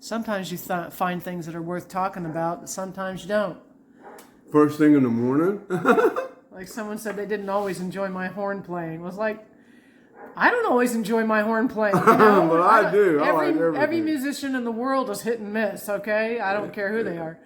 Sometimes you find things that are worth talking about, but sometimes you don't. First thing in the morning? Like someone said they didn't always enjoy my horn playing. It was like, I don't always enjoy my horn playing. You know? But I do. I like Every everything. musician in the world is hit and miss, okay? I don't care who they are.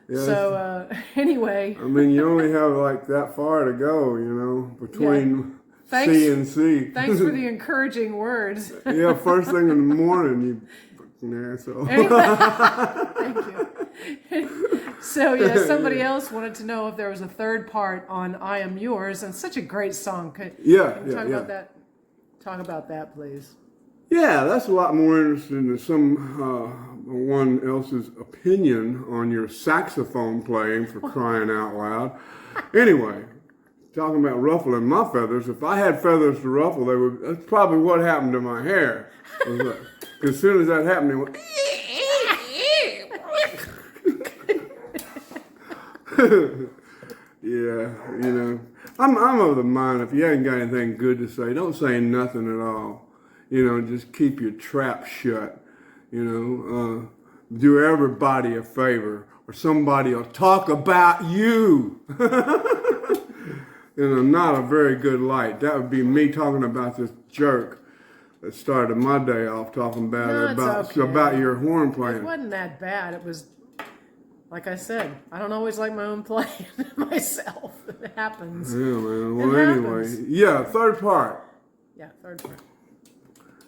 Yeah, So, anyway. I mean, you only have like that far to go, you know, between Thanks, C and C. Thanks for the encouraging words. Yeah, first thing in the morning, you fucking asshole. Thank you. So, yeah, somebody else wanted to know if there was a third part on I Am Yours, and such a great song. Can you talk about that? Talk about that, please. Yeah, that's a lot more interesting than someone else's opinion on your saxophone playing, for crying out loud. Anyway, talking about ruffling my feathers, if I had feathers to ruffle, that's probably what happened to my hair. As soon as that happened, it went... Yeah, you know, I'm of the mind, if you ain't got anything good to say, don't say nothing at all. You know, just keep your trap shut. You know, do everybody a favor, or somebody will talk about you. You know, not a very good light. That would be me talking about this jerk that started my day off talking about your horn playing. It wasn't that bad. It was, like I said, I don't always like my own playing myself. It happens. Yeah, man. Well, anyway, yeah, third part. Yeah, third part.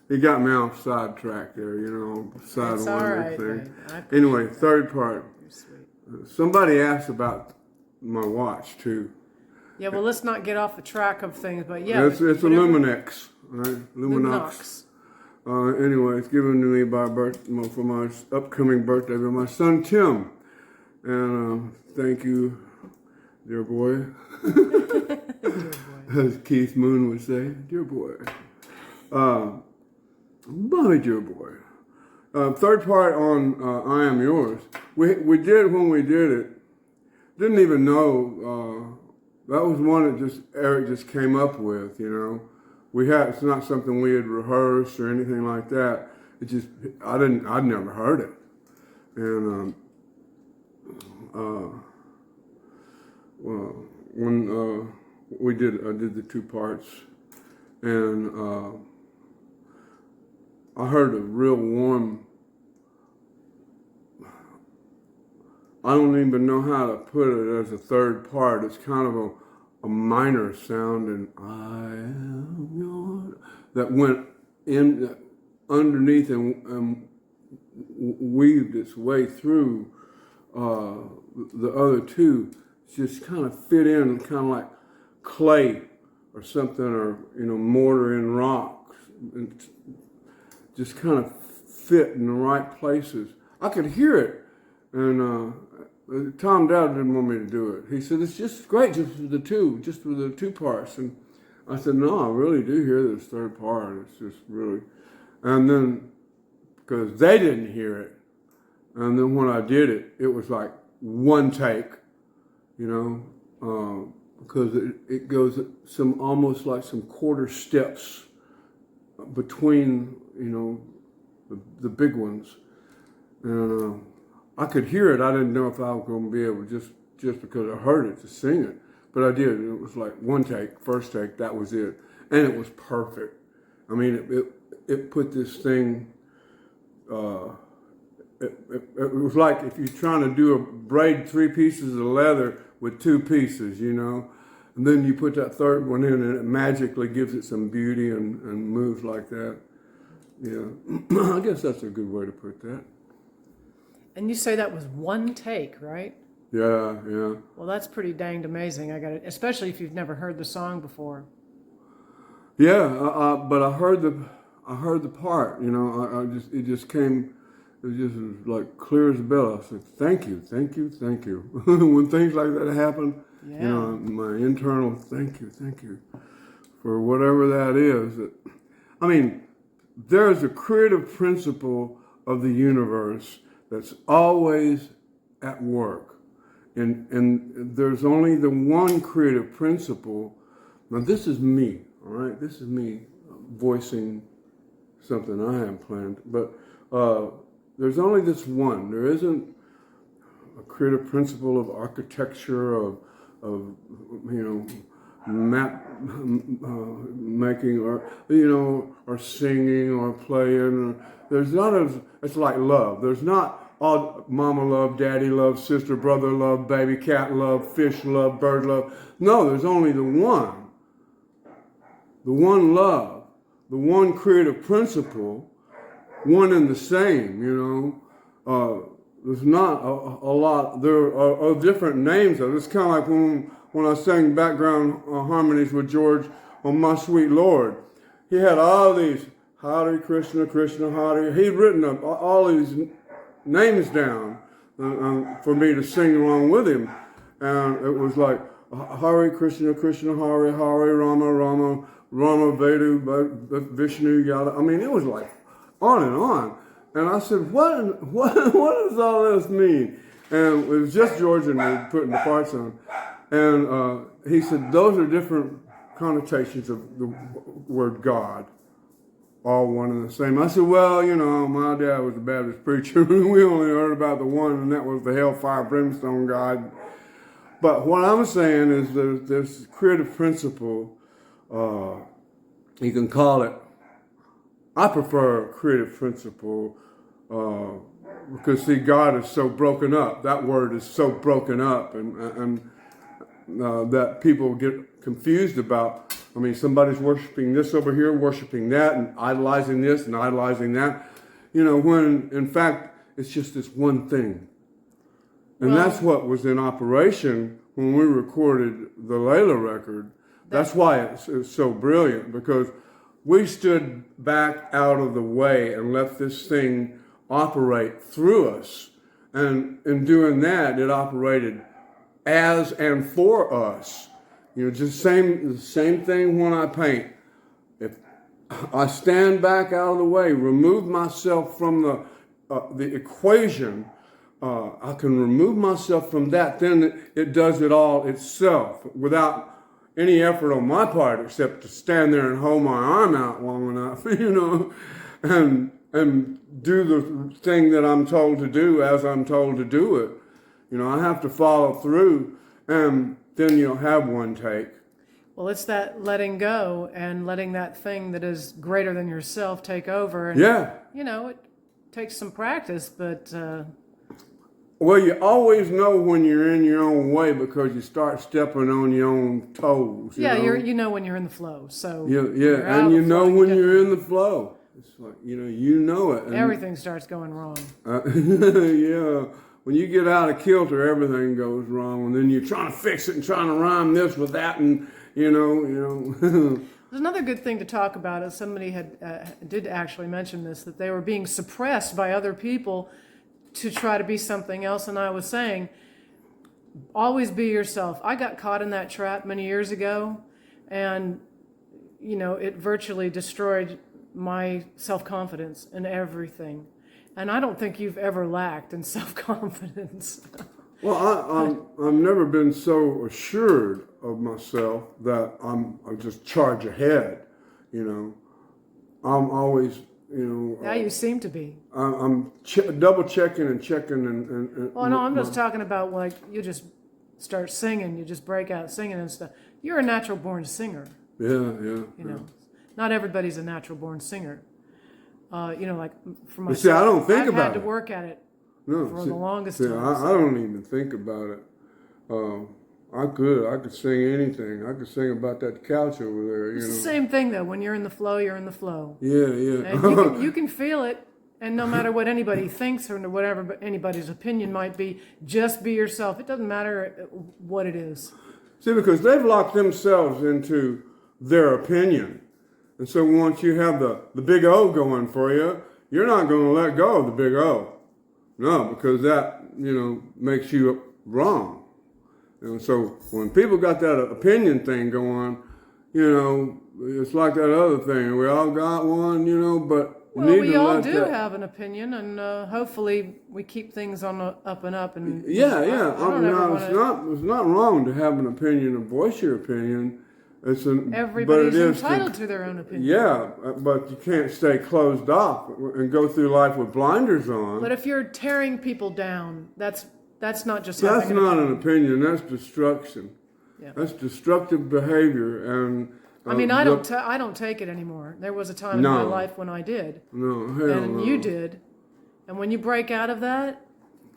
He got me off sidetrack there, you know, It's all right, thing. Anyway, third part. You're sweet. Somebody asked about my watch too. Yeah, well, let's not get off the track of things, but yeah. It's a Luminex, right? Luminox. Anyway, it's given to me for my upcoming birthday by my son Tim. And thank you, dear boy. As Keith Moon would say, dear boy. My dear boy. Third part on I Am Yours. We did when we did it. Didn't even know that was one that Eric just came up with. You know, it's not something we had rehearsed or anything like that. It just I'd never heard it, and well, when I did the two parts, and I heard a real warm, I don't even know how to put it as a third part. It's kind of a minor sound, and I am yours, that went in underneath and weaved its way through the other two. Just kind of fit in, kind of like clay or something, or you know, mortar and rock. Just kind of fit in the right places. I could hear it, and Tom Dowd didn't want me to do it. He said, it's just great just with the two parts. And I said, no, I really do hear this third part. It's just really, and then, because they didn't hear it, and then when I did it, it was like one take, you know, because it goes almost like some quarter steps between, you know, the big ones. And I could hear it. I didn't know if I was going to be able, just because I heard it, to sing it. But I did. It was like one take, first take, that was it. And it was perfect. I mean, it put this thing, it was like if you're trying to braid 3 pieces of leather with 2 pieces, you know. And then you put that third one in, and it magically gives it some beauty and moves like that. Yeah, I guess that's a good way to put that. And you say that was one take, right? Yeah. Well, that's pretty danged amazing. I got it, especially if you've never heard the song before. Yeah, but I heard the part. You know, it just came. It just was like clear as a bell. I said, thank you. When things like that happen, yeah. You know, my internal thank you for whatever that is. I mean, there's a creative principle of the universe that's always at work. And there's only the one creative principle. Now this is me, all right? This is me voicing something I haven't planned. But there's only this one. There isn't a creative principle of architecture, of map making, or or singing or playing. There's not of. It's like love. There's not all mama love, daddy love, sister, brother love, baby cat love, fish love, bird love. No, there's only the one. The one love, the one creative principle, one and the same. There's not a lot. There are different names of it. It's kind of like when I sang background harmonies with George on My Sweet Lord. He had all these Hare Krishna, Krishna Hare. He'd written all these names down for me to sing along with him. And it was like Hare Krishna, Krishna Hare, Hare Rama, Rama, Rama Vedu, Vishnu, yada. I mean, it was like on and on. And I said, what does all this mean? And it was just George and me putting the parts on. And he said, those are different connotations of the word God, all one and the same. I said, well, my dad was a Baptist preacher. We only heard about the one, and that was the hellfire brimstone God. But what I'm saying is there's this creative principle, you can call it, I prefer creative principle, because see, God is so broken up. That word is so broken up, and that people get confused about. I mean, somebody's worshiping this over here, worshiping that, and idolizing this and idolizing that. When in fact it's just this one thing. And that's what was in operation when we recorded the Layla record. That's why it's so brilliant, because we stood back out of the way and let this thing operate through us. And in doing that, it operated as and for us. Just the same thing when I paint. If I stand back out of the way, remove myself from the equation, I can remove myself from that, then it does it all itself without any effort on my part except to stand there and hold my arm out long enough, and do the thing that I'm told to do as I'm told to do it. I have to follow through, and then you'll have one take. Well, it's that letting go and letting that thing that is greater than yourself take over. And, it takes some practice, but... Well, you always know when you're in your own way because you start stepping on your own toes. You know when you're in the flow. So and you know when you're in the flow. It's like you know it. And everything starts going wrong. When you get out of kilter, everything goes wrong, and then you're trying to fix it and trying to rhyme this with that, and There's another good thing to talk about. Is somebody did actually mention this, that they were being suppressed by other people to try to be something else. And I was saying, always be yourself. I got caught in that trap many years ago, and it virtually destroyed my self-confidence in everything. And I don't think you've ever lacked in self-confidence. Well, I've never been so assured of myself that I'm just charge ahead. I'm always Now you seem to be. I'm double checking and checking and. Well, no, I'm just talking about like you just start singing, you just break out singing and stuff. You're a natural born singer. Yeah. Not everybody's a natural born singer. Like for myself, see, I don't think about it. I've had to work at it for the longest time. I don't even think about it. I could sing anything. I could sing about that couch over there. It's the same thing though. When you're in the flow, you're in the flow. Yeah. And you can feel it, and no matter what anybody thinks or whatever anybody's opinion might be, just be yourself. It doesn't matter what it is. See, because they've locked themselves into their opinion, and so once you have the big O going for you, you're not going to let go of the big O. No, because that makes you wrong. And so when people got that opinion thing going, it's like that other thing. We all got one, but we all do have an opinion, and hopefully we keep things on the up and up. And it's not wrong to have an opinion and voice your opinion, Everybody's entitled to their own opinion. Yeah, but you can't stay closed off and go through life with blinders on. But if you're tearing people down, that's not just that's not an opinion. That's destruction. Yeah. That's destructive behavior, and I mean, I don't take it anymore. There was a time in my life when I did. No, hell and no. You did. And when you break out of that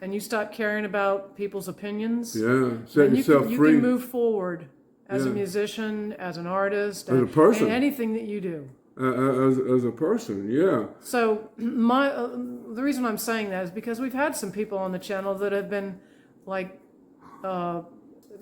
and you stop caring about people's opinions, set yourself free. You can move forward as a musician, as an artist, as a person, and anything that you do. As a person, yeah. So the reason I'm saying that is because we've had some people on the channel that have been like,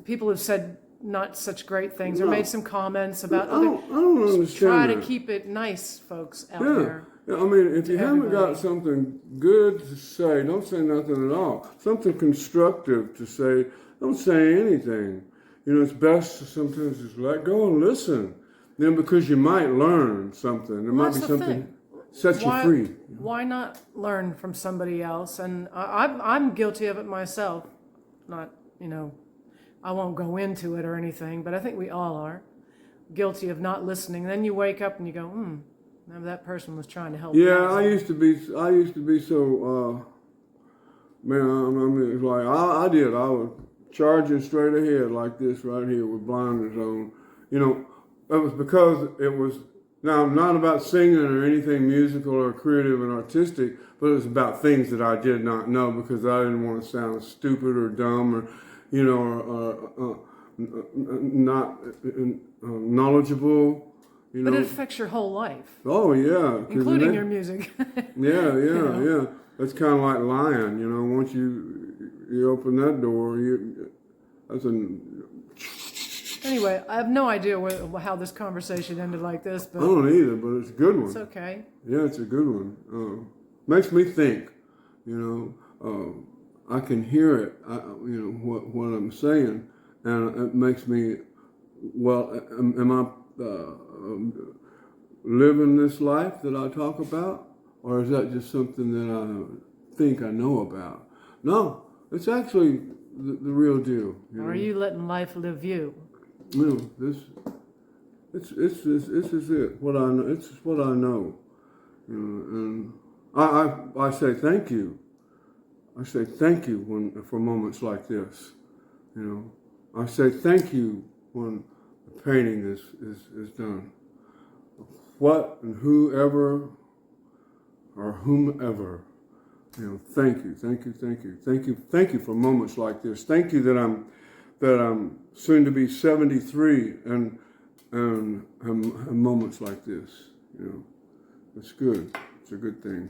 people have said not such great things or made some comments about I don't understand try that. to keep it nice, folks out there. Yeah, I mean, if you haven't got something good to say, don't say nothing at all. Something constructive to say, don't say anything. You know, it's best to sometimes just let go and listen. Then because you might learn something. There might be something sets you free. Why not learn from somebody else? And I'm guilty of it myself. Not, I won't go into it or anything, but I think we all are guilty of not listening. Then you wake up and you go, maybe that person was trying to help me. Yeah, I used to be so, man, I mean, it's like, I did. I was charging straight ahead like this right here with blinders on. It was because it was, now not about singing or anything musical or creative and artistic, but it was about things that I did not know because I didn't want to sound stupid or dumb or, or not knowledgeable. But it affects your whole life. Oh yeah, including your music. Yeah. That's kind of like lying. Once you open that door, Anyway, I have no idea how this conversation ended like this, but I don't either. But it's a good one. It's okay. Yeah, it's a good one. Makes me think. I can hear it. What I'm saying, and it makes me. Well, am I living this life that I talk about, or is that just something that I think I know about? No, it's actually the real deal. Or are you letting life live you? This is it. What I know. It's what I know. And I say thank you. I say thank you for moments like this. I say thank you when the painting is done. What and whoever or whomever, thank you for moments like this. Thank you that I'm soon to be 73 and moments like this. It's good. It's a good thing.